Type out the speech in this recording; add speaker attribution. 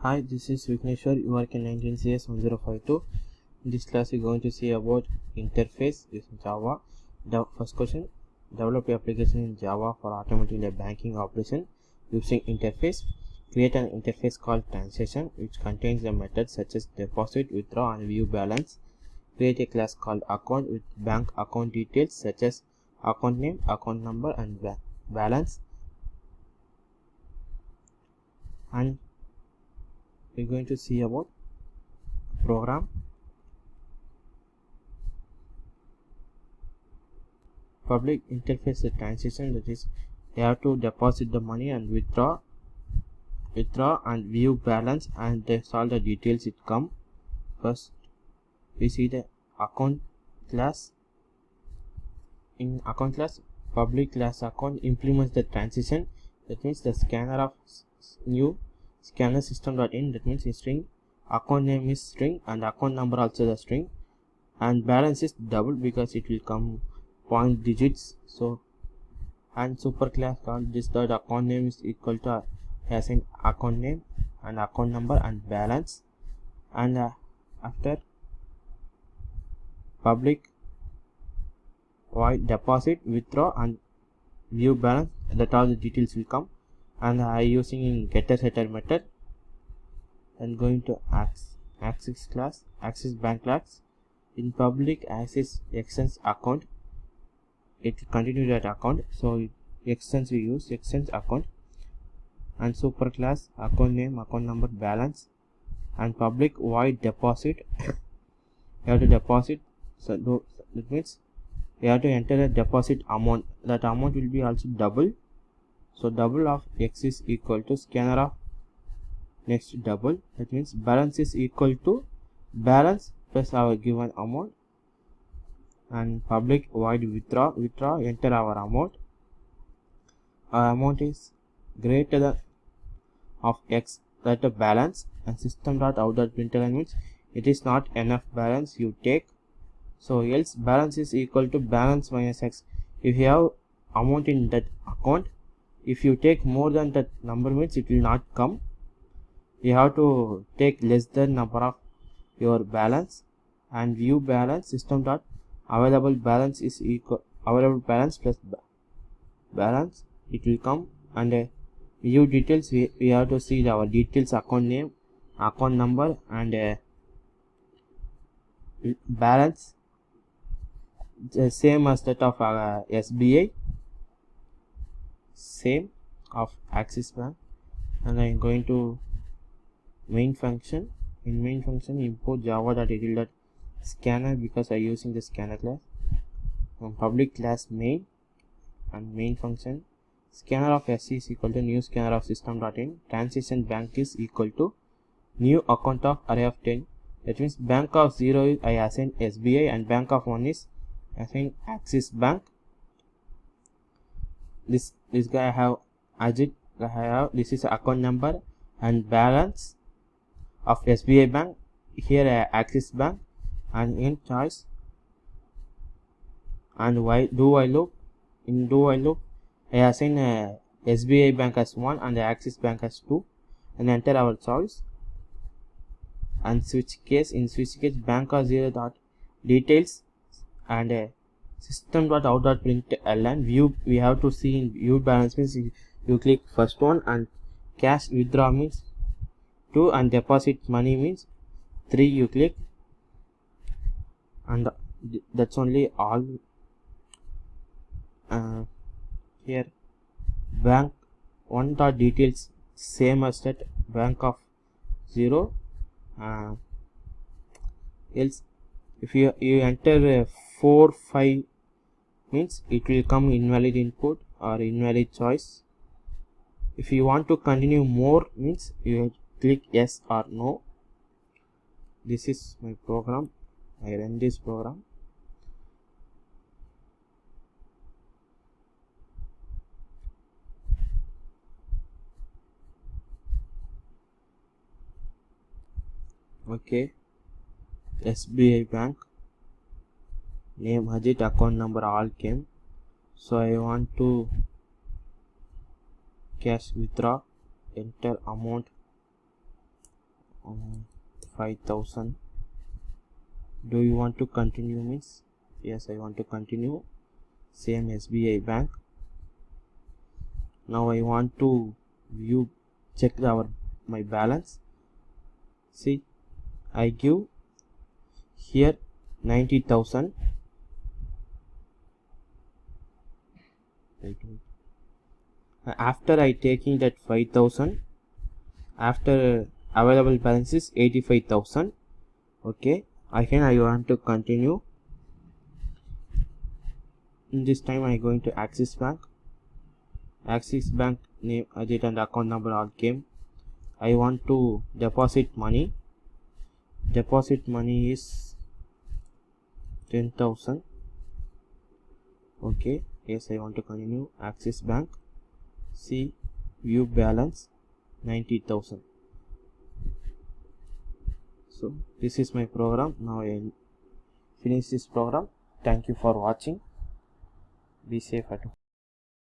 Speaker 1: Hi, this is Vigneshwar. You work in 19CS1052. In this class, we're going to see about interface using Java. The first question: develop your application in Java for automating a banking operation using interface. Create an interface called transaction, which contains the methods such as deposit, withdraw, and view balance. Create a class called account with bank account details such as account name, account number, and balance. And we're going to see about program. Public interface transaction, that is, you have to deposit the money and withdraw and view balance, and that's all the details it come. First we see the account class. In account class, public class account implements the transition. That means the scanner of new scanner system.in, that means in string, account name is string and account number also the string, and balance is double because it will come point digits. So and superclass called this dot account name is equal to as in account name and account number and balance, and after public void deposit, withdraw, and view balance, that all the details will come. And I using in getter setter method and going to access class, access bank class. In public access extends account, it continue that account, so extends we use extends account, and superclass account name, account number, balance, and public void deposit. You have to deposit, so that means you have to enter a deposit amount. That amount will be also double, so double of x is equal to scanner of next double, that means balance is equal to balance plus our given amount, and public void withdraw, enter our amount. Our amount is greater than of x, that the balance, and system.out.println means it is not enough balance you take, so else balance is equal to balance minus x. If you have amount in that account, if you take more than that number means it will not come. You have to take less than number of your balance, and view balance, system dot available balance is equal available balance plus balance, it will come. And view details, we have to see our details, account name, account number, and balance the same as that of SBI, same of Axis Bank. And I am going to main function. In main function, import java.etil.scanner because I using the scanner class, and public class main, and main function scanner of SC is equal to new scanner of system.in, transition bank is equal to new account of array of 10. That means bank of 0 is I assign SBI and bank of 1 is assign Axis Bank. This guy I have Ajit, I have this is account number and balance of SBI Bank, here Axis Bank, and in choice. And why do I loop? In do I loop, I assign SBI Bank as 1 and Axis Bank as 2, and enter our choice. And switch case, in switch case bank of 0 dot details and system.out.println view, we have to see in view balance means you click first one, and cash withdraw means 2, and deposit money means 3 you click, and that's only all. Here bank 1 dot details same as that bank of 0, else if you enter 4 5 means it will come invalid input or invalid choice. If you want to continue more means you click yes or no. This is my program. I run this program. Okay, SBI Bank, name Ajit, account number all came, so I want to cash withdraw, enter amount 5,000. Do you want to continue? Means yes, I want to continue. Same SBI Bank. Now I want to view, check my balance. See, I give here 90,000. After I taking that 5,000, after available balance is 85,000. Okay, again I want to continue. In this time I going to Axis Bank name, date and account number all came. I want to deposit money. Deposit money is 10,000. Okay, yes, I want to continue. Axis Bank. See, view balance 90,000. So this is my program. Now I finish this program. Thank you for watching. Be safe at home.